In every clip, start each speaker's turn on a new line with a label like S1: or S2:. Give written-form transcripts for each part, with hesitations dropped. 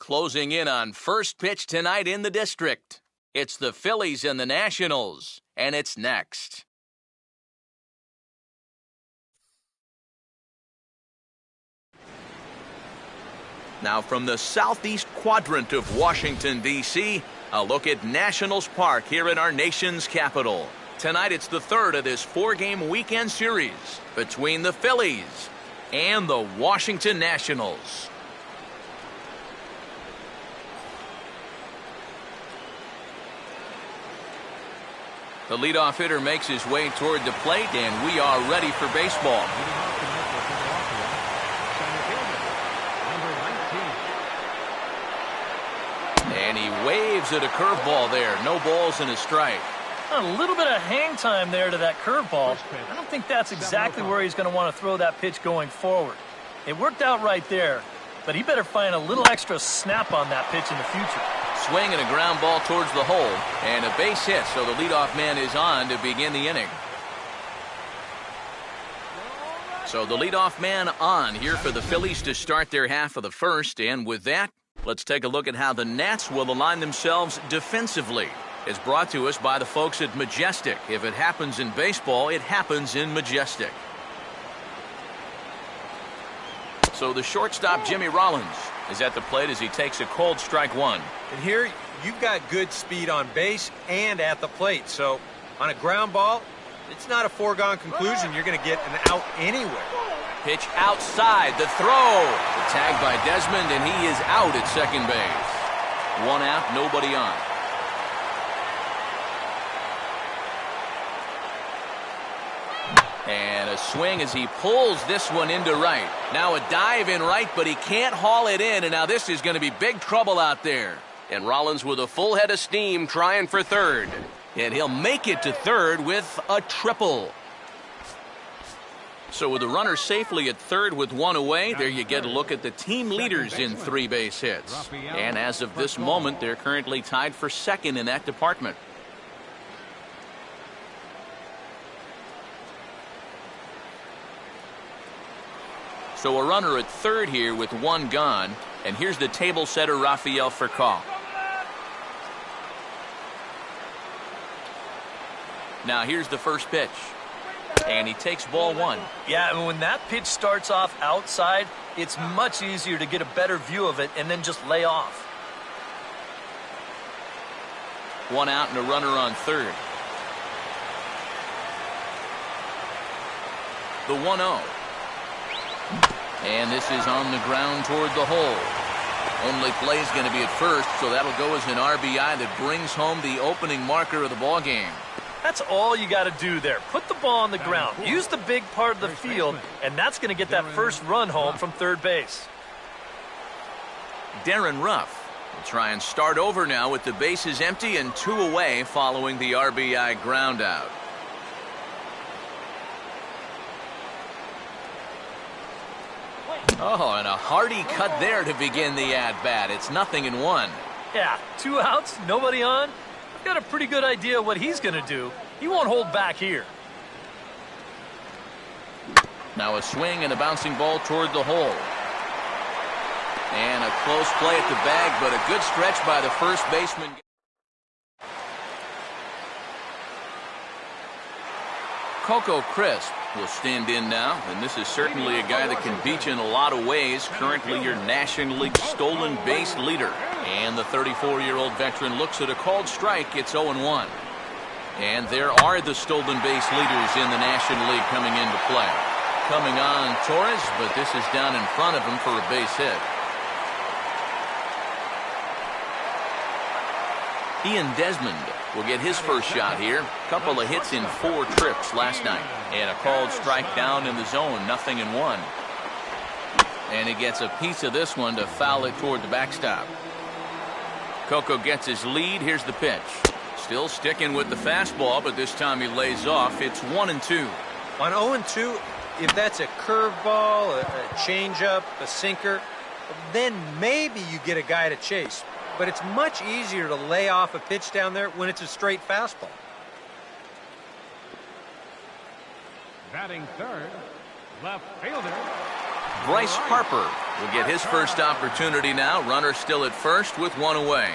S1: Closing in on first pitch tonight in the district. It's the Phillies and the Nationals, and it's next. Now from the southeast quadrant of Washington, D.C., a look at Nationals Park here in our nation's capital. Tonight it's the third of this four-game weekend series between the Phillies and the Washington Nationals. The leadoff hitter makes his way toward the plate, and we are ready for baseball. And he waves at a curveball there. No balls and a strike.
S2: A little bit of hang time there to that curveball. I don't think that's exactly where he's going to want to throw that pitch going forward. It worked out right there, but he better find a little extra snap on that pitch in the future.
S1: Swing and a ground ball towards the hole, and a base hit, so the leadoff man is on to begin the inning. So the leadoff man on here for the Phillies to start their half of the first, and with that, let's take a look at how the Nats will align themselves defensively. It's brought to us by the folks at Majestic. If it happens in baseball, it happens in Majestic. So the shortstop, Jimmy Rollins, is at the plate as he takes a cold strike one.
S3: And here, you've got good speed on base and at the plate. So on a ground ball, it's not a foregone conclusion you're going to get an out anyway.
S1: Pitch outside, the throw. The tag by Desmond, and he is out at second base. One out, nobody on. And a swing as he pulls this one into right. Now a dive in right, but he can't haul it in, and now this is going to be big trouble out there. And Rollins with a full head of steam trying for third. And he'll make it to third with a triple. So with the runner safely at third with one away, there you get a look at the team leaders in 3 base hits. And as of this moment, they're currently tied for second in that department. So a runner at third here with one gone. And here's the table setter, RAFAEL FURCAL. Now here's the first pitch. And he takes ball one.
S2: Yeah, when that pitch starts off outside, it's much easier to get a better view of it and then just lay off.
S1: One out and a runner on third. The 1-0. And this is on the ground toward the hole. Only play is going to be at first, so that'll go as an RBI that brings home the opening marker of the ball game.
S2: That's all you got to do there. Put the ball on the ground. Use the big part of the field, and that's going to get that first run home from third base.
S1: Darren Ruff will try and start over now with the bases empty and 2 away following the RBI ground out. Oh, and a hearty cut there to begin the at-bat. It's 0-1.
S2: Yeah, 2 outs, nobody on. I've got a pretty good idea what he's going to do. He won't hold back here.
S1: Now a swing and a bouncing ball toward the hole. And a close play at the bag, but a good stretch by the first baseman. Coco Crisp will stand in now, and this is certainly a guy that can beat you in a lot of ways. Currently your National League stolen base leader. And the 34-year-old veteran looks at a called strike. It's 0-1. And there are the stolen base leaders in the National League coming into play. Coming on Torres, but this is down in front of him for a base hit. Ian Desmond will get his first shot here. Couple of hits in 4 trips last night. And a called strike down in the zone, 0-1. And he gets a piece of this one to foul it toward the backstop. Coco gets his lead. Here's the pitch. Still sticking with the fastball, but this time he lays off. It's 1-2.
S3: On 0-2, if that's a curveball, a changeup, a sinker, then maybe you get a guy to chase. But it's much easier to lay off a pitch down there when it's a straight fastball.
S4: Batting third, left fielder
S1: Bryce Harper will get his first opportunity now. Runner still at first with one away.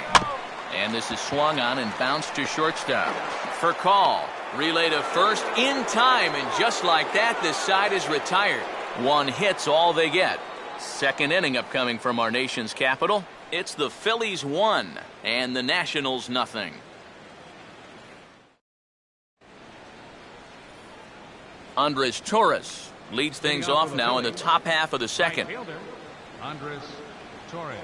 S1: And this is swung on and bounced to shortstop. FURCAL, relay to first in time, and just like that, this side is retired. One hit's all they get. Second inning upcoming from our nation's capital. It's the Phillies 1 and the Nationals nothing. Andres Torres leads things off now in the top half of the second.
S4: Andres Torres.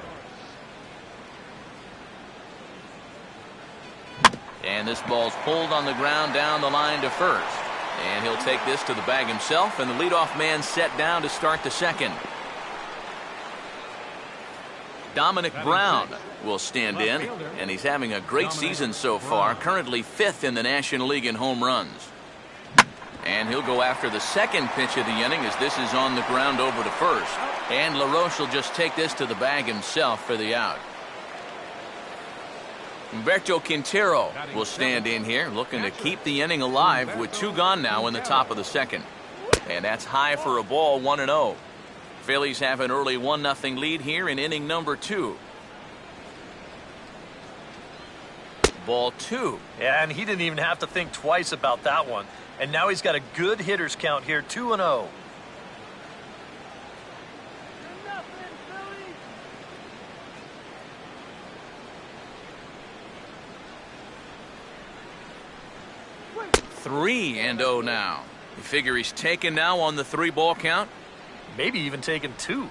S1: And this ball's pulled on the ground down the line to first. And he'll take this to the bag himself, and the leadoff man set down to start the second. Dominic Brown will stand in, and he's having a great season so far, currently 5th in the National League in home runs. And he'll go after the second pitch of the inning as this is on the ground over to first. And LaRoche will just take this to the bag himself for the out. Humberto Quintero will stand in here, looking to keep the inning alive with 2 gone now in the top of the second. And that's high for a ball, 1-0. Phillies have an early 1-0 lead here in inning number 2. Ball 2.
S2: Yeah, and he didn't even have to think twice about that one. And now he's got a good hitters count here, 2-0.
S1: Three and 0 now. You figure he's taken now on the 3-ball count?
S2: Maybe even taken 2.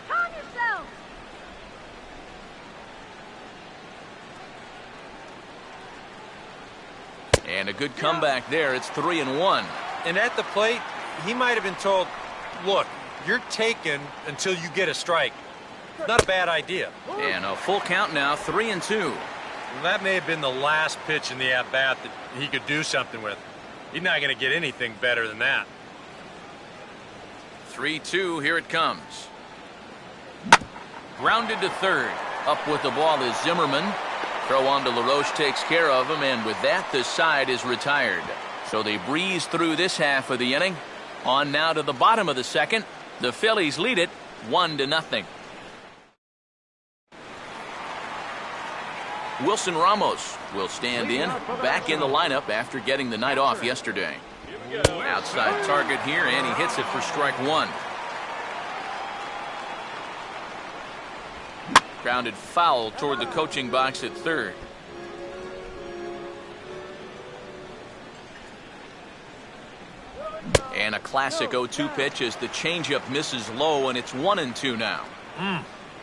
S5: Calm yourself.
S1: And a good comeback there. It's 3-1.
S3: And at the plate, he might have been told, look, you're taken until you get a strike. Not a bad idea.
S1: And a full count now, 3-2.
S3: Well, that may have been the last pitch in the at-bat that he could do something with. He's not going to get anything better than that.
S1: 3-2, here it comes. Grounded to third. Up with the ball is Zimmerman. Throw on to LaRoche takes care of him, and with that, the side is retired. So they breeze through this half of the inning. On now to the bottom of the second. The Phillies lead it 1-0. Wilson Ramos will stand in, back in the lineup after getting the night off yesterday. Outside target here, and he hits it for strike 1. Grounded foul toward the coaching box at third. And a classic 0-2 pitch as the changeup misses low, and it's 1-2 now.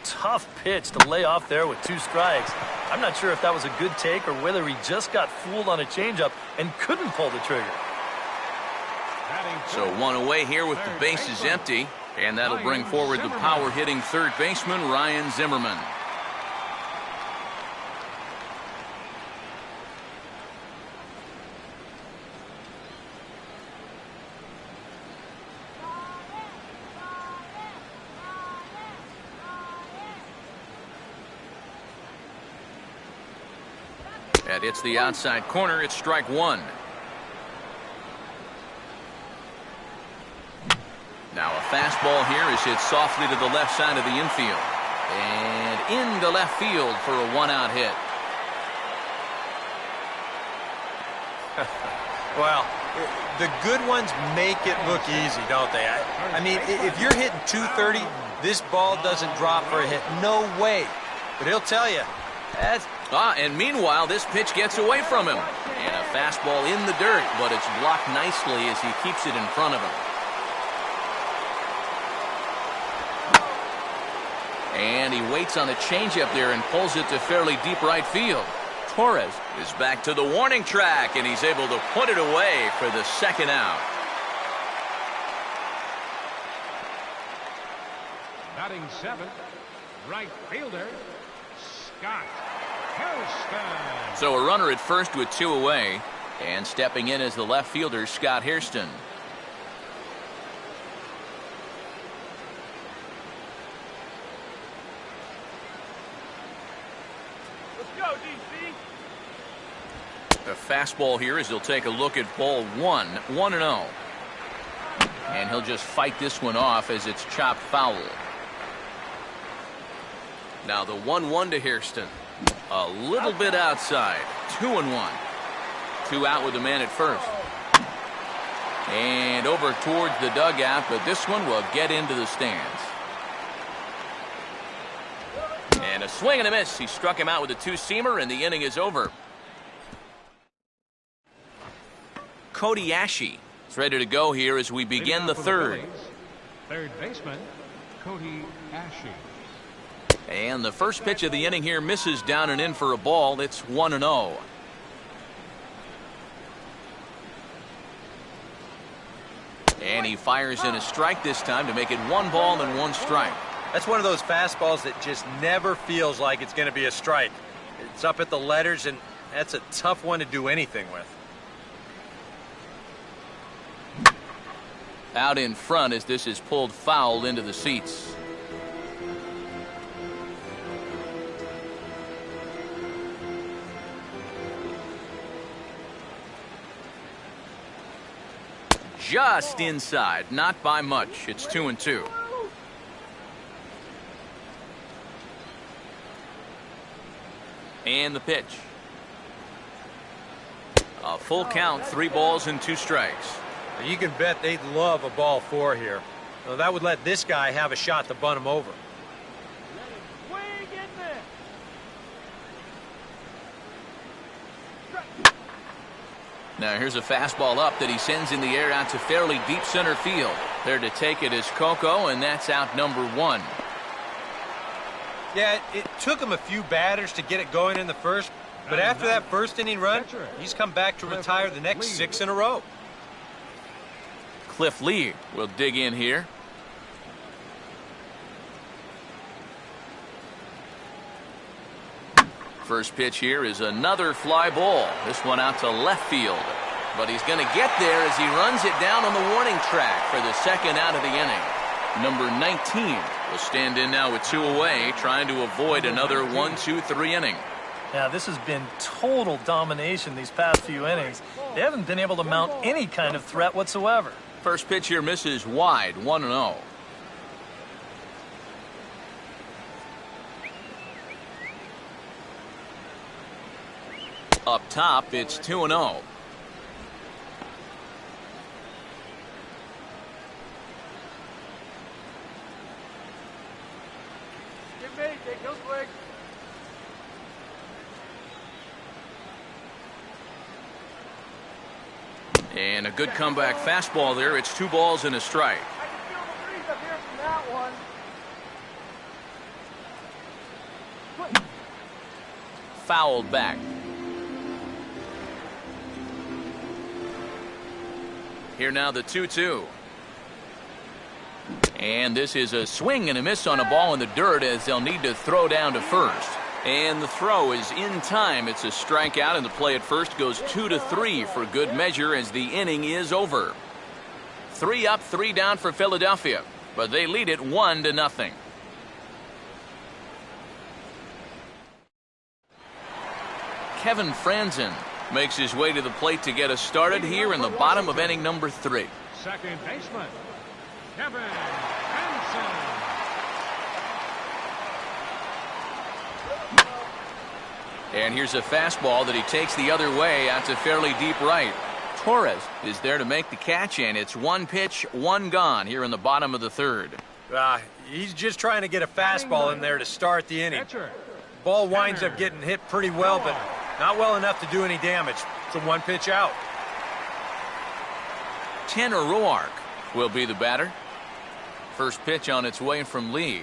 S2: Tough pitch to lay off there with 2 strikes. I'm not sure if that was a good take or whether he just got fooled on a changeup and couldn't pull the trigger.
S1: So 1 away here with the bases empty, and that'll bring forward the power-hitting third baseman, Ryan Zimmerman. That hits the outside corner. It's strike 1. Now a fastball here is hit softly to the left side of the infield. And into left field for a 1-out hit.
S3: Well, the good ones make it look easy, don't they? I mean, if you're hitting 230, this ball doesn't drop for a hit. No way. But he'll tell you, that's...
S1: And meanwhile, this pitch gets away from him. And a fastball in the dirt, but it's blocked nicely as he keeps it in front of him. And he waits on a changeup there and pulls it to fairly deep right field. Torres is back to the warning track, and he's able to put it away for the second out.
S4: Batting 7th, right fielder, Scott HAIRSTON.
S1: So a runner at first with 2 away, and stepping in as the left fielder, Scott HAIRSTON. The fastball here as he'll take a look at ball 1, 1-0. And he'll just fight this one off as it's chopped foul. Now the 1-1 to HAIRSTON. A little bit outside. 2-1. 2 out with the man at first. And over towards the dugout, but this one will get into the stands. And a swing and a miss. He struck him out with a two-seamer, and the inning is over. Cody Ashe is ready to go here as we begin the third.
S4: Third baseman, Cody Ashe.
S1: And the first pitch of the inning here misses down and in for a ball. It's 1-0. And he fires in a strike this time to make it 1 ball and 1 strike.
S3: That's one of those fastballs that just never feels like it's going to be a strike. It's up at the letters, and that's a tough one to do anything with.
S1: Out in front as this is pulled foul into the seats. Just inside, not by much. It's 2-2. And the pitch. A full count, 3 balls and 2 strikes.
S3: You can bet they'd love a ball 4 here. Well, that would let this guy have a shot to bunt him over.
S1: Now here's a fastball up that he sends in the air out to fairly deep center field. There to take it is Coco, and that's out number 1.
S3: Yeah, it took him a few batters to get it going in the first, but after that first inning run, he's come back to retire the next 6 in a row.
S1: Cliff Lee will dig in here. First pitch here is another fly ball. This one out to left field. But he's going to get there as he runs it down on the warning track for the second out of the inning. Number 19 will stand in now with 2 away, trying to avoid another 1-2-3 inning.
S2: Yeah, this has been total domination these past few innings. They haven't been able to mount any kind of threat whatsoever.
S1: First pitch here misses wide, 1-0. Up top, it's 2-0. And a good comeback fastball there. It's 2 balls and a strike.
S5: I can feel the breeze up here from that one.
S1: Fouled back. Here now the 2-2. And this is a swing and a miss on a ball in the dirt as they'll need to throw down to first. And the throw is in time. It's a strikeout, and the play at first goes 2-3 for good measure as the inning is over. 3 up, 3 down for Philadelphia, but they lead it 1-0. Kevin Franzen makes his way to the plate to get us started here in the bottom of inning number 3.
S4: Second baseman, Kevin Hansen.
S1: And here's a fastball that he takes the other way out to fairly deep right. Torres is there to make the catch, and it's 1 pitch, 1 gone here in the bottom of the 3rd.
S3: He's just trying to get a fastball in there to start the inning. Ball winds up getting hit pretty well, but not well enough to do any damage. It's a 1 pitch out.
S1: Tanner Roark will be the batter. First pitch on its way from Lee.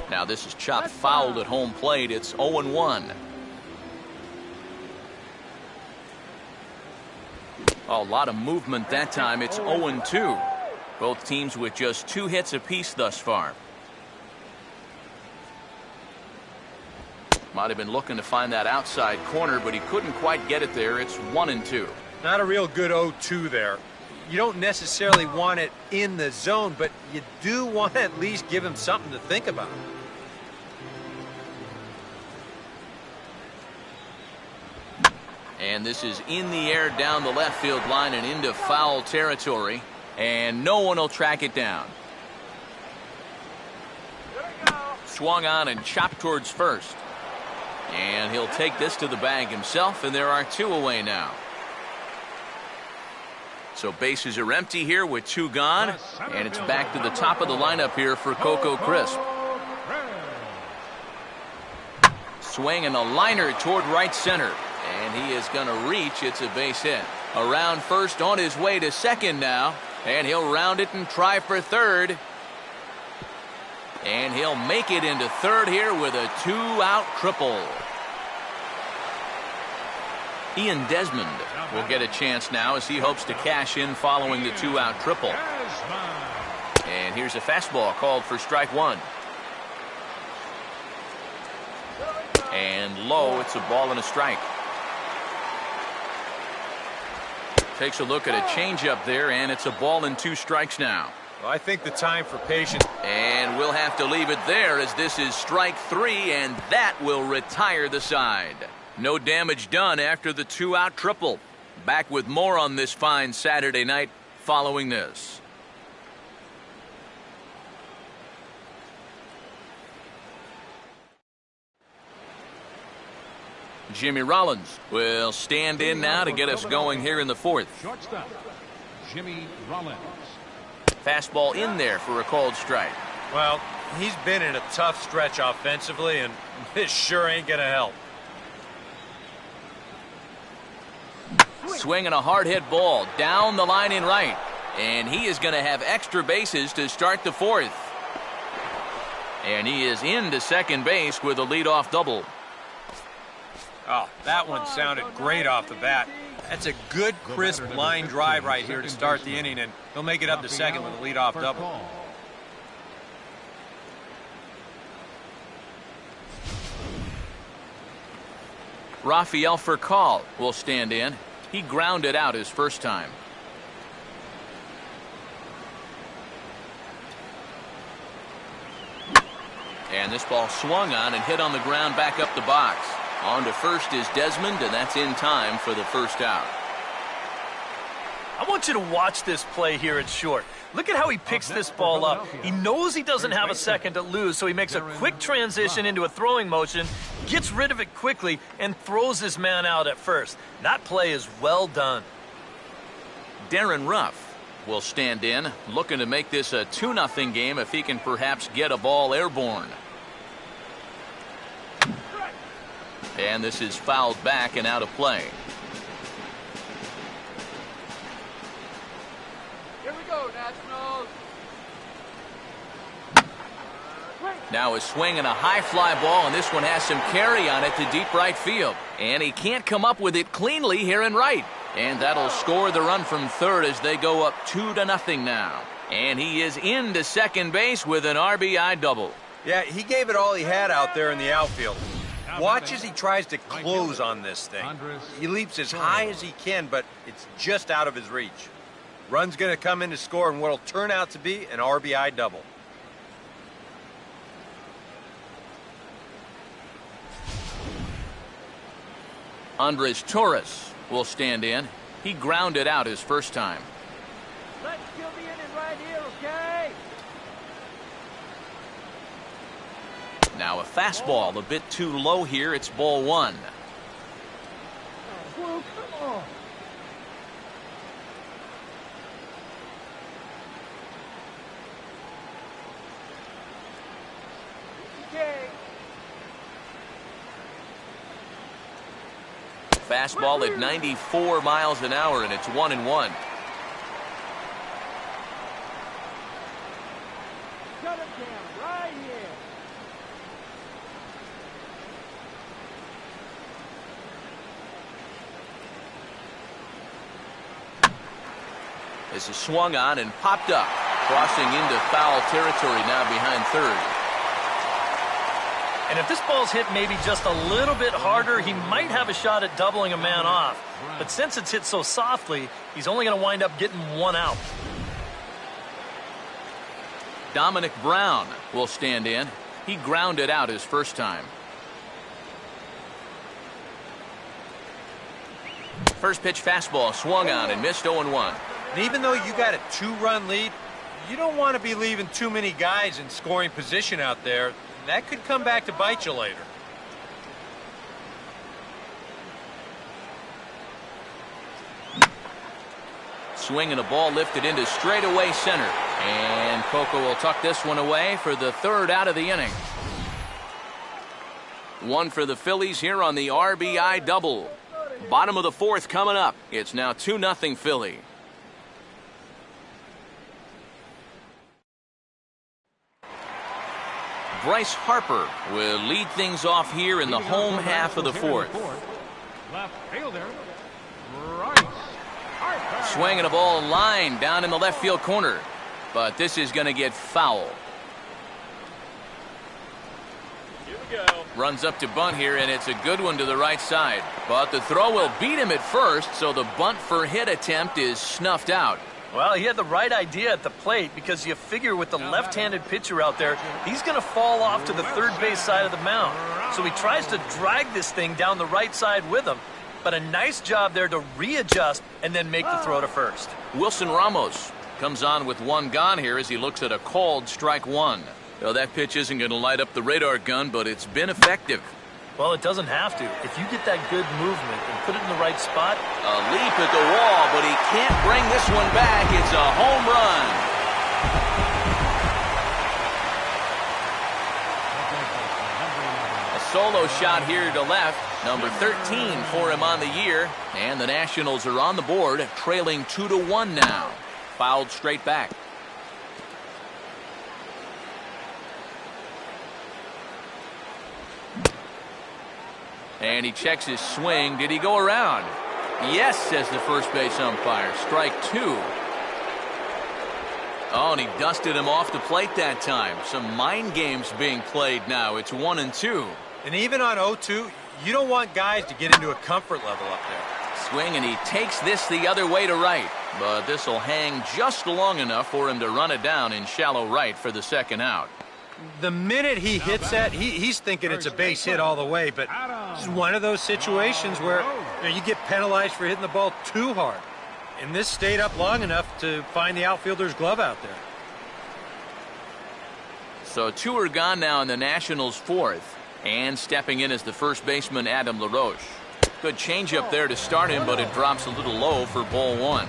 S1: Now this is chopped fouled at home plate. It's 0-1. A lot of movement that time. It's 0-2. Both teams with just 2 hits apiece thus far. Might have been looking to find that outside corner, but he couldn't quite get it there. It's 1-2.
S3: Not a real good 0-2 there. You don't necessarily want it in the zone, but you do want to at least give him something to think about.
S1: And this is in the air down the left field line and into foul territory. And no one will track it down. Swung on and chopped towards first. And he'll take this to the bag himself, and there are 2 away now. So bases are empty here with 2 gone, and it's back to the top of the lineup here for Coco Crisp. Swinging a liner toward right center, and he is going to reach. It's a base hit. Around first, on his way to second now, and he'll round it and try for third. And he'll make it into third here with a 2-out triple. Ian Desmond will get a chance now as he hopes to cash in following the 2-out triple. And here's a fastball called for strike 1. And low, it's a ball and a strike. Takes a look at a changeup there, and it's a ball and 2 strikes now.
S3: Well, I think the time for patience.
S1: And we'll have to leave it there as this is strike 3, and that will retire the side. No damage done after the 2-out triple. Back with more on this fine Saturday night following this. Jimmy Rollins will stand in now to get us going here in the 4th.
S4: Shortstop, Jimmy Rollins.
S1: Fastball in there for a called strike.
S3: Well, he's been in a tough stretch offensively, and this sure ain't going to help.
S1: Swinging a hard hit ball down the line in right. And he is going to have extra bases to start the 4th. And he is into second base with a leadoff double.
S3: Oh, that one sounded great off the bat. That's a good, crisp line drive right here to start the inning, and he'll make it up to second with a leadoff double.
S1: RAFAEL FURCAL will stand in. He grounded out his first time. And this ball swung on and hit on the ground back up the box. On to first is Desmond, and that's in time for the first out.
S2: I want you to watch this play here at short. Look at how he picks this ball up. He knows he doesn't have a second to lose, so he makes a quick transition into a throwing motion, gets rid of it quickly, and throws his man out at first. That play is well done.
S1: Darren Ruff will stand in, looking to make this a 2-0 game if he can perhaps get a ball airborne. And this is fouled back and out of play.
S5: Here we go, Nationals.
S1: Now a swing and a high fly ball, and this one has some carry on it to deep right field. And he can't come up with it cleanly here in right. And that'll score the run from third as they go up 2-0 now. And he is into second base with an RBI double.
S3: Yeah, he gave it all he had out there in the outfield. Watch as he tries to close on this thing. He leaps as high as he can, but it's just out of his reach. Run's going to come in to score in what'll turn out to be an RBI double.
S1: Andres Torres will stand in. He grounded out his first time.
S5: Let's kill the inning right here, okay?
S1: Now a fastball a bit too low here. It's ball 1.
S5: Oh, well, come on. Okay.
S1: Fastball at 94 miles an hour, and it's 1-1.
S5: Shut him down right here.
S1: This is swung on and popped up, crossing into foul territory now behind third.
S2: And if this ball's hit maybe just a little bit harder, he might have a shot at doubling a man off. But since it's hit so softly, he's only going to wind up getting 1 out.
S1: Dominic Brown will stand in. He grounded out his first time. First pitch fastball swung on and missed 0-1.
S3: And even though you got a 2-run lead, you don't want to be leaving too many guys in scoring position out there. That could come back to bite you later.
S1: Swinging a ball lifted into straightaway center. And Coco will tuck this one away for the 3rd out of the inning. One for the Phillies here on the RBI double. Bottom of the 4th coming up. It's now 2-0 Philly. Bryce Harper will lead things off here in the home half of the 4th.
S4: Left fielder, Bryce Harper.
S1: Swinging a ball line down in the left field corner. But this is going to get foul.
S6: Here we go.
S1: Runs up to bunt here, and it's a good one to the right side. But the throw will beat him at first, so the bunt for hit attempt is snuffed out.
S2: Well, he had the right idea at the plate because you figure with the left-handed pitcher out there, he's going to fall off to the third base side of the mound. So he tries to drag this thing down the right side with him. But a nice job there to readjust and then make the throw to first.
S1: Wilson Ramos comes on with 1 gone here as he looks at a called strike 1. Well, that pitch isn't going to light up the radar gun, but it's been effective.
S2: Well, it doesn't have to. If you get that good movement and put it in the right spot.
S1: A leap at the wall, but he can't bring this one back. It's a home run. A solo shot here to left. Number 13 for him on the year. And the Nationals are on the board, trailing 2-1 now. Fouled straight back. And he checks his swing. Did he go around? Yes, says the first base umpire. Strike 2. Oh, and he dusted him off the plate that time. Some mind games being played now. It's 1-2.
S3: And even on 0-2, you don't want guys to get into a comfort level up there.
S1: Swing, and he takes this the other way to right. But this will hang just long enough for him to run it down in shallow right for the 2nd out.
S3: The minute he hits that, he's thinking it's a base hit all the way, but this is one of those situations where you get penalized for hitting the ball too hard. And this stayed up long enough to find the outfielder's glove out there.
S1: So 2 are gone now in the Nationals' 4th. And stepping in is the first baseman, Adam LaRoche. Good changeup there to start him, but it drops a little low for ball 1.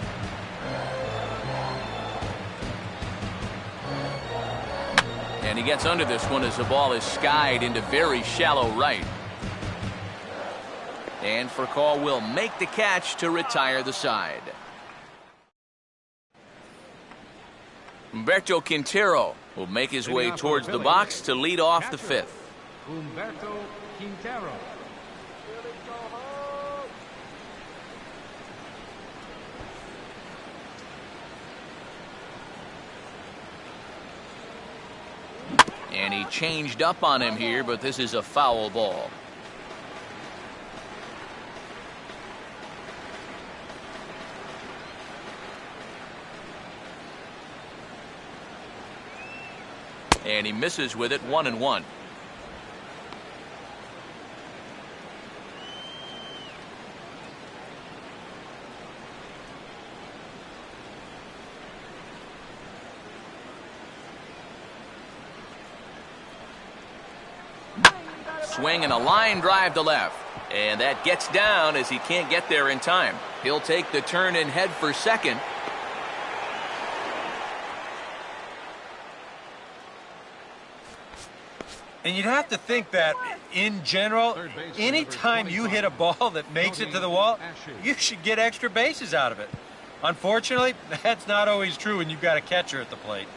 S1: And he gets under this one as the ball is skied into very shallow right. And FURCAL will make the catch to retire the side. Humberto Quintero will make his way towards the box to lead off the 5th.
S4: Humberto Quintero.
S1: And he changed up on him here, but this is a foul ball. And he misses with it, 1-1. Swing and a line drive to left. And that gets down as he can't get there in time. He'll take the turn and head for second.
S3: And you'd have to think that, in general, anytime you hit a ball that makes it to the wall, you should get extra bases out of it. Unfortunately, that's not always true when you've got a catcher at the plate.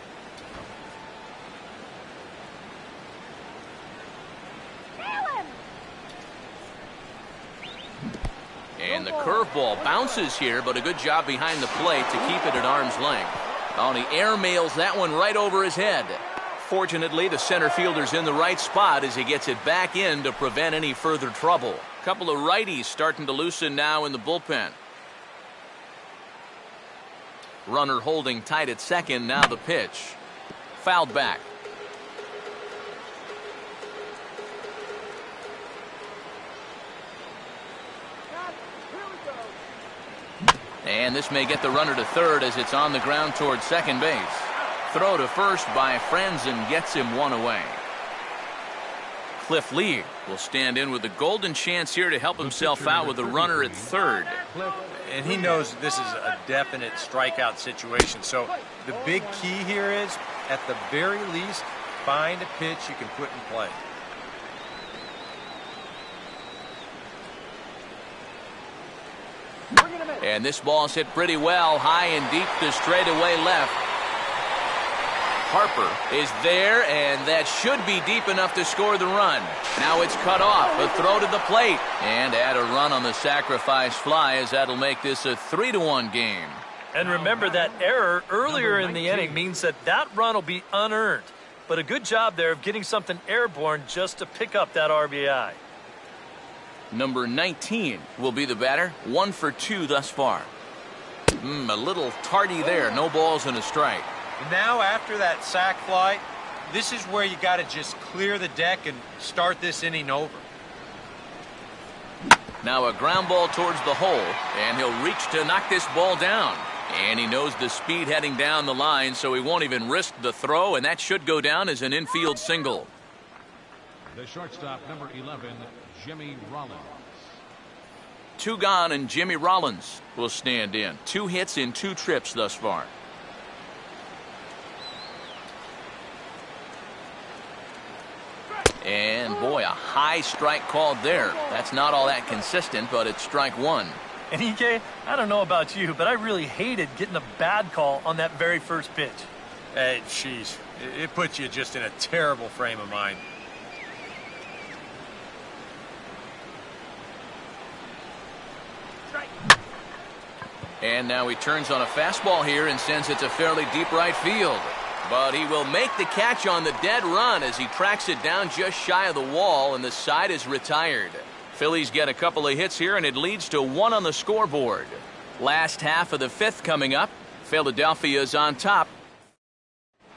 S1: And the curveball bounces here, but a good job behind the plate to keep it at arm's length. Oh, and he airmails that one right over his head. Fortunately, the center fielder's in the right spot as he gets it back in to prevent any further trouble. A couple of righties starting to loosen now in the bullpen. Runner holding tight at second, now the pitch. Fouled back. And this may get the runner to third as it's on the ground towards second base. Throw to first by Franzen gets him one away. Cliff Lee will stand in with a golden chance here to help himself out with a runner at third.
S3: And he knows this is a definite strikeout situation. So the big key here is, at the very least, find a pitch you can put in play.
S1: And this ball's hit pretty well, high and deep to straightaway left. Harper is there, and that should be deep enough to score the run. Now it's cut off, a throw to the plate, and add a run on the sacrifice fly, as that'll make this a 3-1 game.
S2: And remember, that error earlier in the inning means that run will be unearned. But a good job there of getting something airborne just to pick up that RBI.
S1: Number 19 will be the batter, 1 for 2 thus far. A little tardy there, no balls and a strike.
S3: Now after that sac fly, this is where you got to just clear the deck and start this inning over.
S1: Now a ground ball towards the hole, and he'll reach to knock this ball down. And he knows the speed heading down the line, so he won't even risk the throw, and that should go down as an infield single.
S4: The shortstop, number 11, Jimmy Rollins.
S1: 2 gone, and Jimmy Rollins will stand in. 2 hits in 2 trips thus far. And boy, a high strike called there. That's not all that consistent, but it's strike 1.
S2: And EK, I don't know about you, but I really hated getting a bad call on that very first pitch.
S3: Hey, jeez, it puts you just in a terrible frame of mind.
S1: And now he turns on a fastball here and sends it to fairly deep right field. But he will make the catch on the dead run as he tracks it down just shy of the wall, and the side is retired. Phillies get a couple of hits here, and it leads to 1 on the scoreboard. Last half of the 5th coming up. Philadelphia's on top.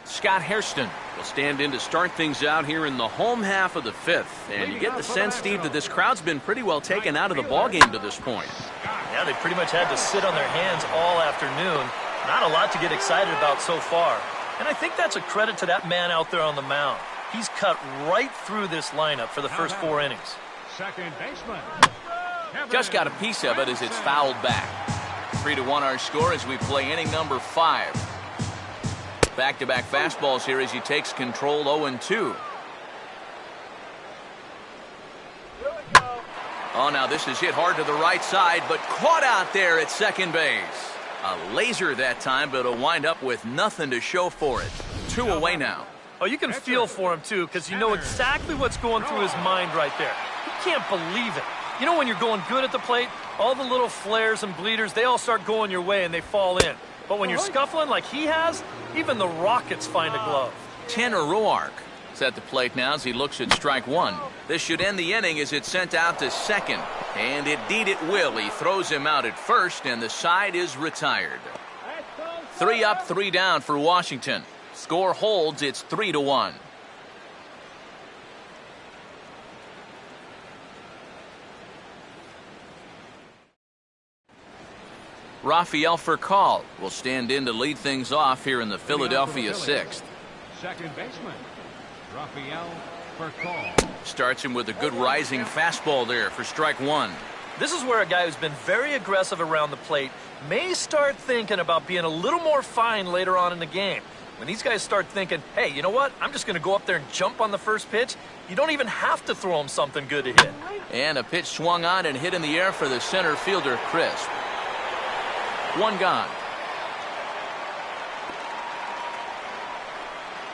S1: Scott Hairston will stand in to start things out here in the home half of the 5th. And you get the sense, Steve, that this crowd's been pretty well taken out of the ballgame to this point.
S2: Yeah, they pretty much had to sit on their hands all afternoon. Not a lot to get excited about so far. And I think that's a credit to that man out there on the mound. He's cut right through this lineup for the first 4 innings.
S4: Second baseman.
S1: Just got a piece of it as it's fouled back. 3-1 our score as we play inning number 5. Back-to-back fastballs here as he takes control 0-2. Oh, now this is hit hard to the right side, but caught out there at second base. A laser that time, but it'll wind up with nothing to show for it. 2 away now.
S2: Oh, you can feel for him, too, because you know exactly what's going through his mind right there. He can't believe it. You know when you're going good at the plate, all the little flares and bleeders, they all start going your way and they fall in. But when you're scuffling like he has, even the Rockets find a glove.
S1: Tanner Roark is at the plate now as he looks at strike 1. This should end the inning as it's sent out to second. And indeed it will. He throws him out at first, and the side is retired. 3 up, 3 down for Washington. Score holds, it's 3-1. RAFAEL FURCAL will stand in to lead things off here in the Philadelphia 6th.
S4: Second baseman, RAFAEL FURCAL.
S1: Starts him with a good rising fastball there for strike 1.
S2: This is where a guy who's been very aggressive around the plate may start thinking about being a little more fine later on in the game. When these guys start thinking, hey, you know what? I'm just going to go up there and jump on the first pitch. You don't even have to throw him something good to hit.
S1: And a pitch swung on and hit in the air for the center fielder, Crisp. 1 gone.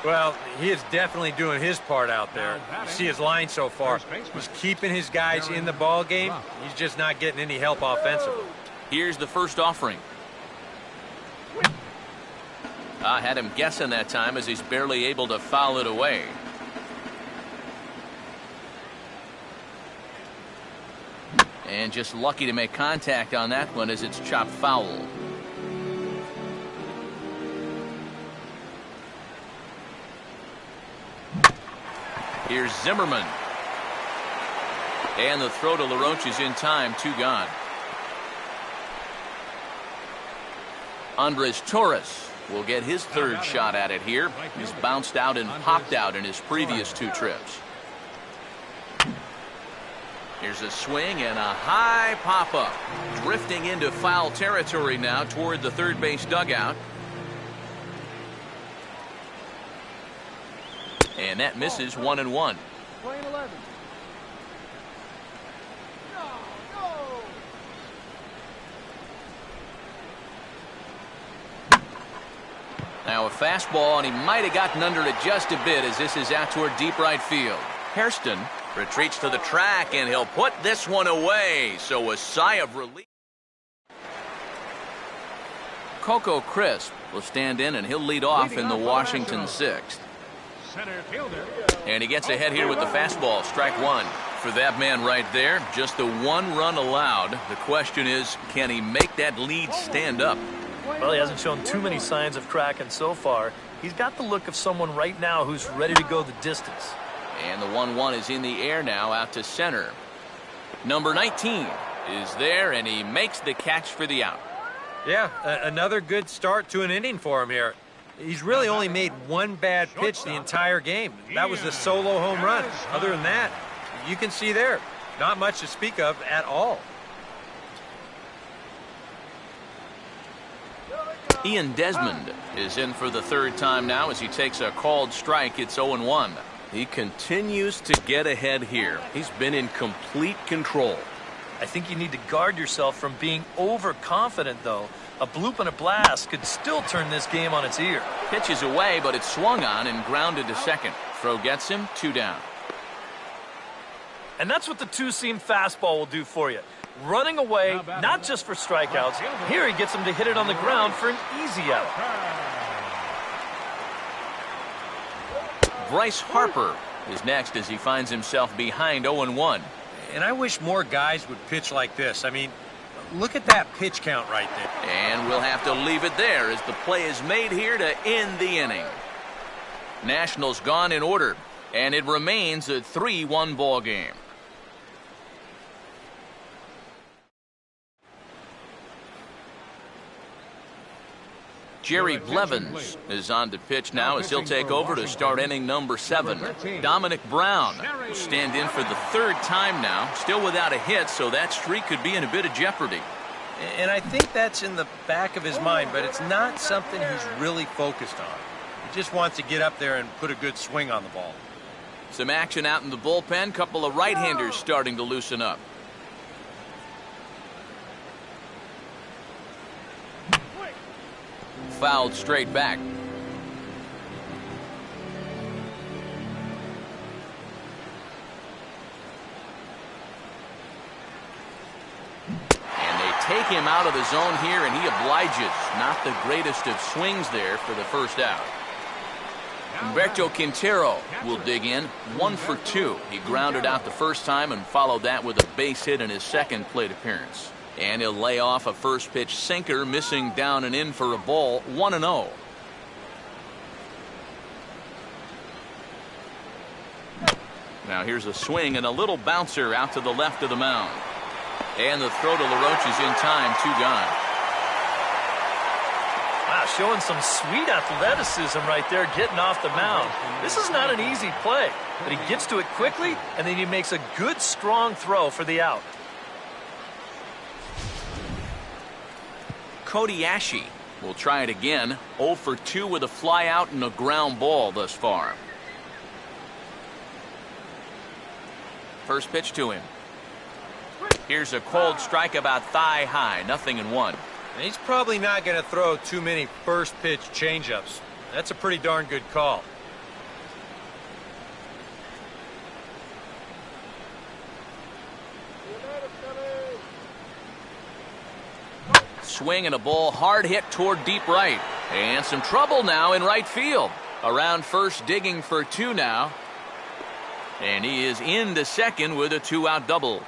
S3: Well, he is definitely doing his part out there. You see his line so far. He's keeping his guys in the ball game. He's just not getting any help offensively.
S1: Here's the first offering. I had him guessing that time as he's barely able to foul it away. And just lucky to make contact on that one as it's chopped foul. Here's Zimmerman. And the throw to LaRoche is in time, 2 gone. Andres Torres will get his third shot at it here. He's bounced out and popped out in his previous 2 trips. Here's a swing and a high pop-up. Drifting into foul territory now toward the third base dugout. And that misses 1-1.
S5: Playing 11.
S1: Now a fastball, and he might have gotten under it just a bit as this is out toward deep right field. HAIRSTON retreats to the track, and he'll put this one away. So a sigh of relief. Coco Crisp will stand in, and he'll lead off in the Washington 6th.
S4: Center fielder.
S1: And he gets ahead here with the fastball, strike 1. For that man right there, just the 1 run allowed. The question is, can he make that lead stand up?
S2: Well, he hasn't shown too many signs of cracking so far. He's got the look of someone right now who's ready to go the distance.
S1: And the 1-1 is in the air now out to center. Number 19 is there, and he makes the catch for the out.
S3: Yeah, another good start to an inning for him here. He's really only made 1 bad pitch the entire game. That was the solo home run. Other than that, you can see there, not much to speak of at all.
S1: Ian Desmond is in for the 3rd time now as he takes a called strike. It's 0-1. He continues to get ahead here. He's been in complete control.
S2: I think you need to guard yourself from being overconfident, though. A bloop and a blast could still turn this game on its ear.
S1: Pitch is away, but it's swung on and grounded to second. Throw gets him, 2 down.
S2: And that's what the 2-seam fastball will do for you. Running away, not just for strikeouts. Here he gets him to hit it on the ground for an easy out.
S1: Bryce Harper is next as he finds himself behind 0-1.
S3: And I wish more guys would pitch like this. I mean, look at that pitch count right there.
S1: And we'll have to leave it there as the play is made here to end the inning. Nationals gone in order, and it remains a 3-1 ball game. Jerry Blevins is on to pitch now as he'll take over to start inning number 7. Dominic Brown will stand in for the 3rd time now, still without a hit, so that streak could be in a bit of jeopardy.
S3: And I think that's in the back of his mind, but it's not something he's really focused on. He just wants to get up there and put a good swing on the ball.
S1: Some action out in the bullpen, couple of right-handers starting to loosen up. Fouled straight back. And they take him out of the zone here, and he obliges. Not the greatest of swings there for the first out. Humberto Quintero will dig in, 1 for 2. He grounded out the first time and followed that with a base hit in his 2nd plate appearance. And he'll lay off a first pitch sinker, missing down and in for a ball, 1-0. Now here's a swing and a little bouncer out to the left of the mound. And the throw to LaRoche is in time, 2 gone.
S2: Wow, showing some sweet athleticism right there, getting off the mound. This is not an easy play, but he gets to it quickly, and then he makes a good, strong throw for the out.
S1: Cody Ashe will try it again. 0 for 2 with a fly out and a ground ball thus far. First pitch to him. Here's a cold strike about thigh high, 0-1.
S3: And he's probably not going to throw too many first pitch changeups. That's a pretty darn good call.
S1: Swing and a ball hard hit toward deep right. And some trouble now in right field. Around first, digging for 2 now. And he is into second with a 2-out double.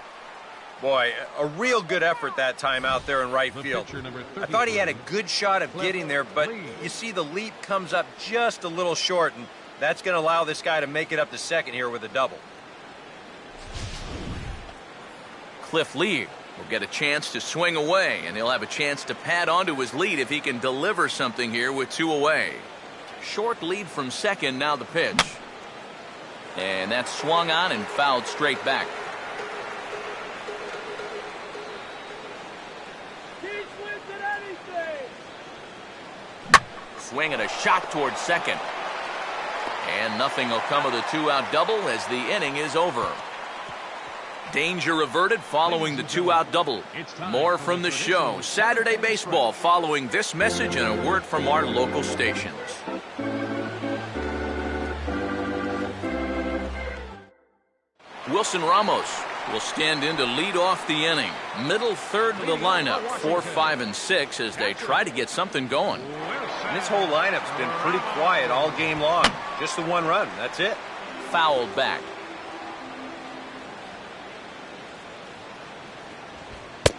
S3: Boy, a real good effort that time out there in right field. I thought he had a good shot of getting there, but you see the leap comes up just a little short, and that's going to allow this guy to make it up to second here with a double.
S1: Cliff Lee will get a chance to swing away, and he'll have a chance to pad onto his lead if he can deliver something here with 2 away. Short lead from second, now the pitch. And that's swung on and fouled straight back. Swing and a shot towards second. And nothing will come of the 2-out double as the inning is over. Danger averted following the 2-out double. More from the show. Saturday Baseball following this message and a word from our local stations. Wilson Ramos will stand in to lead off the inning. Middle third of the lineup, 4, 5, and 6 as they try to get something going.
S7: And this whole lineup's been pretty quiet all game long. Just the 1 run, that's it.
S1: Fouled back.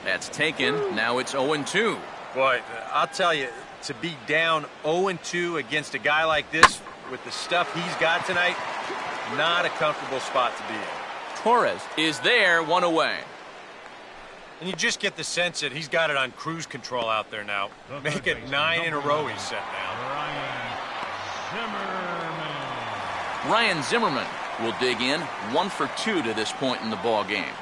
S1: That's taken. Now it's 0-2.
S7: Boy, I'll tell you, to be down 0-2 against a guy like this with the stuff he's got tonight, not a comfortable spot to be in.
S1: Torres is there, 1 away.
S3: And you just get the sense that he's got it on cruise control out there now. Make it 9 in a row he's set now.
S1: Ryan Zimmerman will dig in, 1 for 2 to this point in the ball game.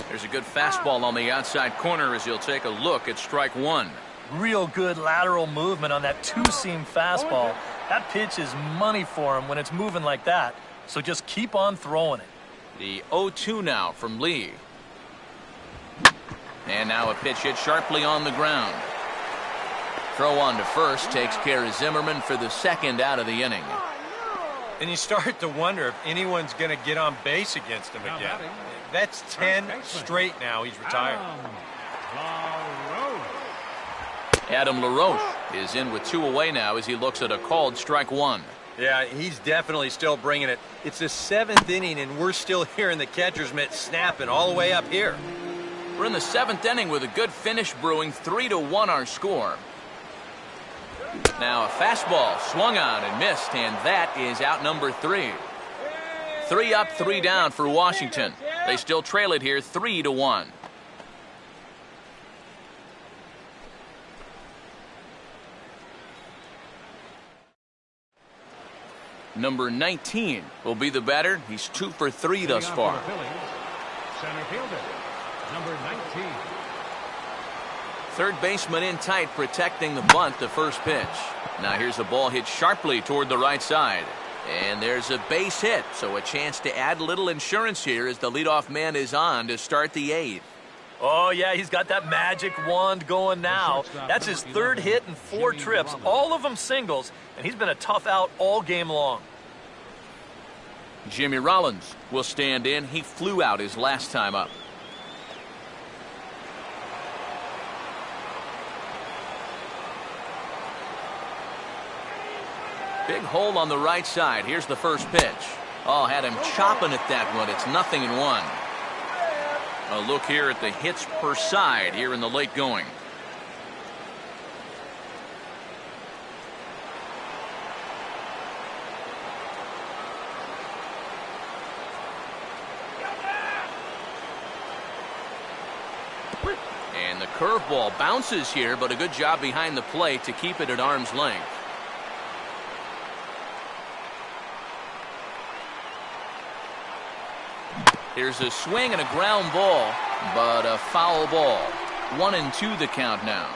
S1: There's a good fastball on the outside corner as he'll take a look at strike 1.
S2: Real good lateral movement on that 2-seam fastball. That pitch is money for him when it's moving like that. So just keep on throwing it.
S1: The 0-2 now from Lee. And now a pitch hit sharply on the ground. Throw on to first takes care of Zimmerman for the 2nd out of the inning.
S3: And you start to wonder if anyone's going to get on base against him again. That's 10 straight now he's retired.
S1: Adam LaRoche is in with 2 away now as he looks at a called strike 1.
S7: Yeah, he's definitely still bringing it. It's the 7th inning, and we're still hearing the catcher's mitt snapping all the way up here.
S1: We're in the 7th inning with a good finish brewing. 3-1 our score. Now a fastball swung on and missed, and that is out number 3. 3 up, 3 down for Washington. They still trail it here 3-1. Number 19 will be the batter. He's 2 for 3 thus far.
S4: Center fielder, number 19.
S1: Third baseman in tight, protecting the bunt, the first pitch. Now here's a ball hit sharply toward the right side. And there's a base hit, so a chance to add a little insurance here as the leadoff man is on to start the 8th.
S2: Oh, yeah, he's got that magic wand going now. That's his 3rd hit in 4 trips, all of them singles, and he's been a tough out all game long.
S1: Jimmy Rollins will stand in. He flew out his last time up. Big hole on the right side. Here's the first pitch. Oh, had him chopping at that one. It's 0-1. A look here at the hits per side here in the late going. And the curveball bounces here, but a good job behind the plate to keep it at arm's length. Here's a swing and a ground ball, but a foul ball. 1-2 the count now.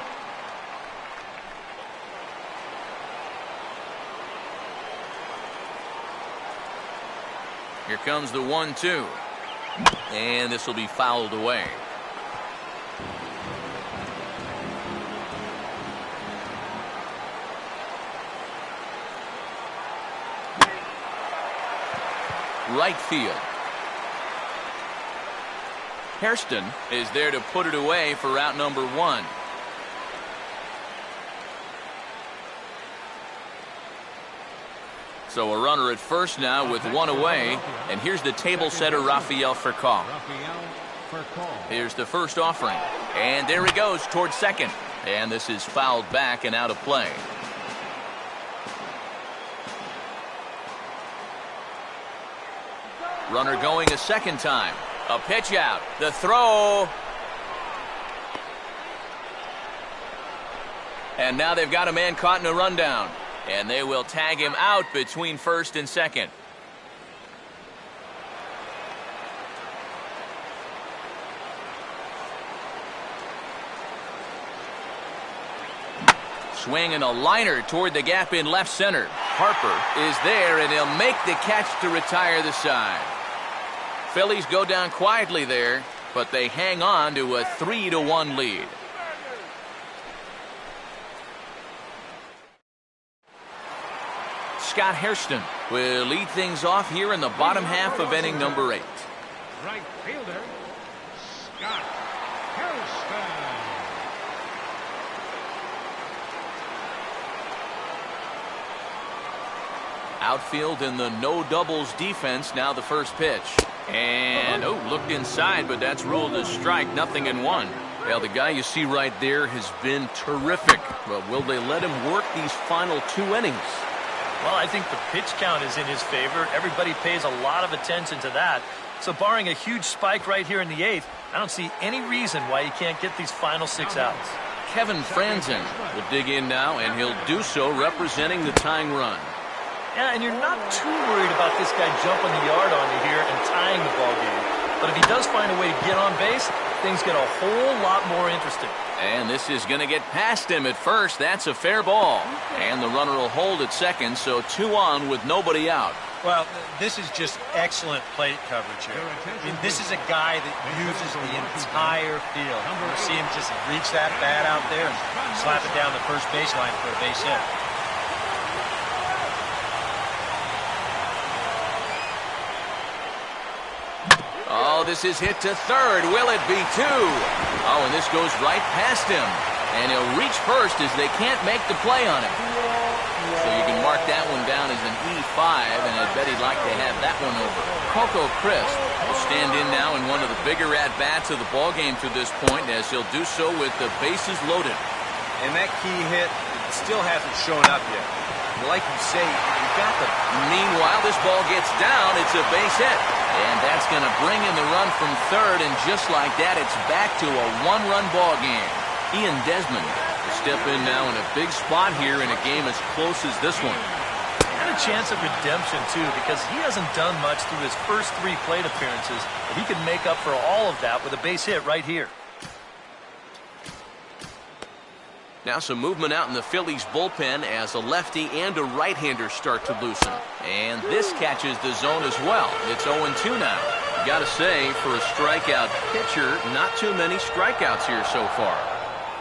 S1: Here comes the 1-2. And this will be fouled away. Right field. HAIRSTON is there to put it away for out number 1. So a runner at first now with 1 away. And here's the table setter, RAFAEL FURCAL. Here's the first offering. And there he goes towards second. And this is fouled back and out of play. Runner going a second time. A pitch out. The throw. And now they've got a man caught in a rundown. And they will tag him out between first and second. Swing and a liner toward the gap in left center. Harper is there, and he'll make the catch to retire the side. Phillies go down quietly there, but they hang on to a 3-1 lead. Scott Hairston will lead things off here in the bottom half of inning number 8.
S4: Right fielder, Scott HAIRSTON.
S1: Outfield in the no doubles defense. Now the first pitch. And, looked inside, but that's ruled a strike. 0-1. Well, the guy you see right there has been terrific. But will they let him work these final 2 innings?
S2: Well, I think the pitch count is in his favor. Everybody pays a lot of attention to that. So barring a huge spike right here in the 8th, I don't see any reason why he can't get these final 6 outs.
S1: Kevin Franzen will dig in now, and he'll do so representing the tying run.
S2: Yeah, and you're not too worried about this guy jumping the yard on you here and tying the ball game. But if he does find a way to get on base, things get a whole lot more interesting.
S1: And this is going to get past him at first. That's a fair ball. And the runner will hold at second, so 2 on with nobody out.
S3: Well, this is just excellent plate coverage here. I mean, this is a guy that uses the entire field. You see him just reach that bat out there and slap it down the first baseline for a base hit.
S1: Oh, this is hit to third. Will it be 2? Oh, and this goes right past him. And he'll reach first as they can't make the play on him. So you can mark that one down as an E5, and I bet he'd like to have that one over. Coco Crisp will stand in now in one of the bigger at-bats of the ballgame to this point, as he'll do so with the bases loaded.
S7: And that key hit still hasn't shown up yet. Like you say, you got the...
S1: Meanwhile, this ball gets down. It's a base hit. And that's going to bring in the run from third, and just like that, it's back to a 1-run ball game. Ian Desmond will step in now in a big spot here in a game as close as this one.
S2: And a chance at redemption, too, because he hasn't done much through his first 3 plate appearances, but he can make up for all of that with a base hit right here.
S1: Now some movement out in the Phillies bullpen as a lefty and a right-hander start to loosen. And this catches the zone as well. It's 0-2 now. You got to say, for a strikeout pitcher, not too many strikeouts here so far.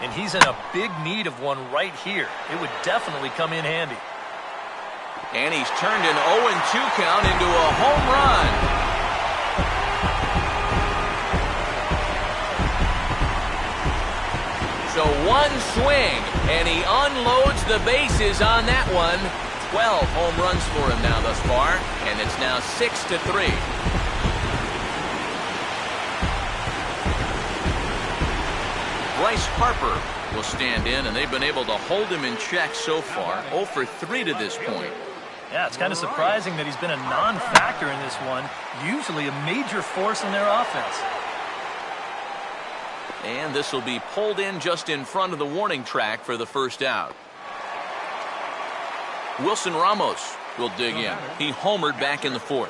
S2: And he's in a big need of one right here. It would definitely come in handy.
S1: And he's turned an 0-2 count into a home run. So one swing, and he unloads the bases on that one. 12 home runs for him now thus far, and it's now 6-3. Bryce Harper will stand in, and they've been able to hold him in check so far. 0 for 3 to this point.
S2: Yeah, it's kind of surprising that he's been a non-factor in this one. Usually a major force in their offense.
S1: And this will be pulled in just in front of the warning track for the first out. Wilson Ramos will dig in. He homered back in the 4th.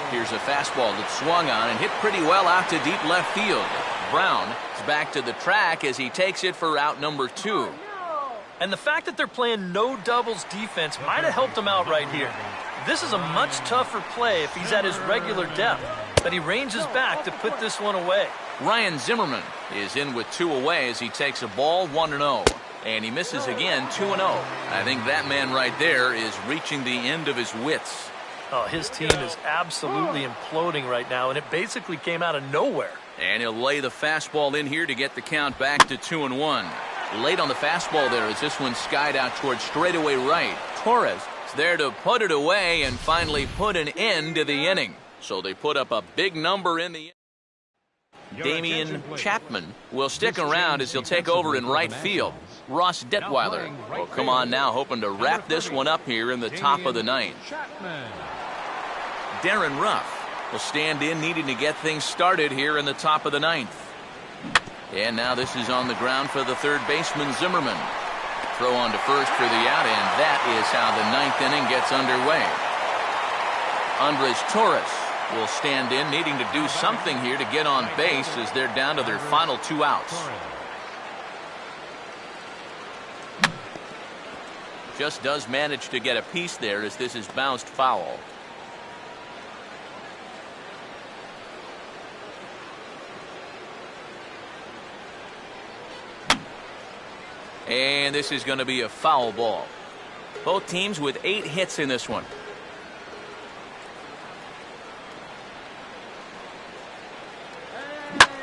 S1: Here's a fastball that swung on and hit pretty well out to deep left field. Brown is back to the track as he takes it for out number 2.
S2: And the fact that they're playing no doubles defense might have helped him out right here. This is a much tougher play if he's at his regular depth, but he ranges back to put this one away.
S1: Ryan Zimmerman is in with 2 away as he takes a ball 1-0. And he misses again 2-0. I think that man right there is reaching the end of his wits.
S2: Oh, his team is absolutely imploding right now, and it basically came out of nowhere.
S1: And he'll lay the fastball in here to get the count back to 2-1. Late on the fastball there as this one skied out towards straightaway right. Torres is there to put it away and finally put an end to the inning. So they put up a big number in the inning. Damian Chapman will stick around as he'll take over in right field. Ross Detweiler will come on now, hoping to wrap this one up here in the top of the 9th. Darren Ruff will stand in, needing to get things started here in the top of the ninth. And now this is on the ground for the third baseman, Zimmerman. Throw on to first for the out, and that is how the ninth inning gets underway. Andres Torres will stand in, needing to do something here to get on base as they're down to their final 2 outs. Just does manage to get a piece there as this is bounced foul. And this is going to be a foul ball. Both teams with 8 hits in this one.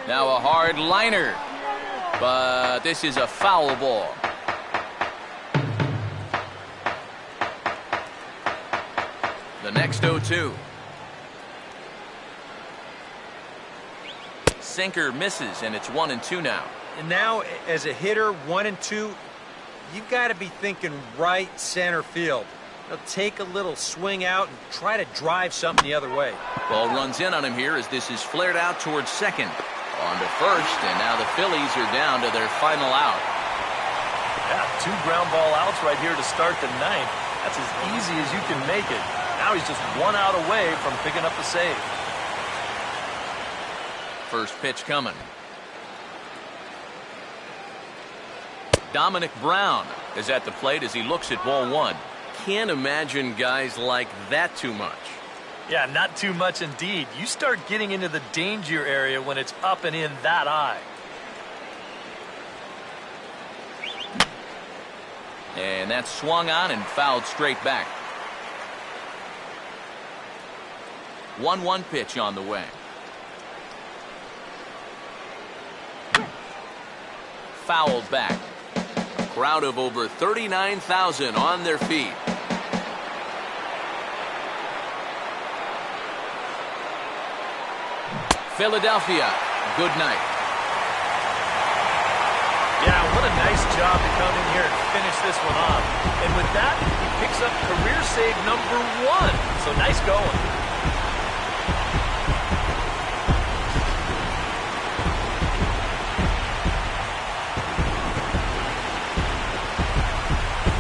S1: Now a hard liner, but this is a foul ball. The next 0-2. Sinker misses, and it's 1-2 now.
S3: And now, as a hitter, 1 and 2, you've got to be thinking right center field. Take a little swing out and try to drive something the other way.
S1: Ball runs in on him here as this is flared out towards second. On to first, and now the Phillies are down to their final out.
S2: Yeah, 2 ground ball outs right here to start the ninth. That's as easy as you can make it. Now he's just 1 out away from picking up the save.
S1: First pitch coming. Dominic Brown is at the plate as he looks at ball 1. Can't imagine guys like that too much.
S2: Yeah, not too much indeed. You start getting into the danger area when it's up and in that high.
S1: And that's swung on and fouled straight back. 1-1 pitch on the way. Fouled back. Crowd of over 39,000 on their feet. Philadelphia, good night.
S2: Yeah, what a nice job to come in here and finish this one off. And with that, he picks up career save number 1. So nice going.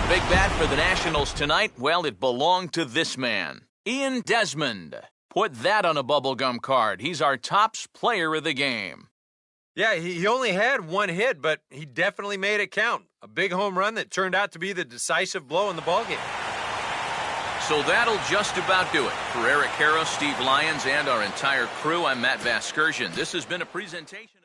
S1: Big bat for the Nationals tonight. Well, it belonged to this man, Ian Desmond. Put that on a bubblegum card. He's our tops player of the game.
S3: Yeah, he only had 1 hit, but he definitely made it count. A big home run that turned out to be the decisive blow in the ballgame.
S1: So that'll just about do it. For Eric Harrow, Steve Lyons, and our entire crew, I'm Matt Vasgersian. This has been a presentation.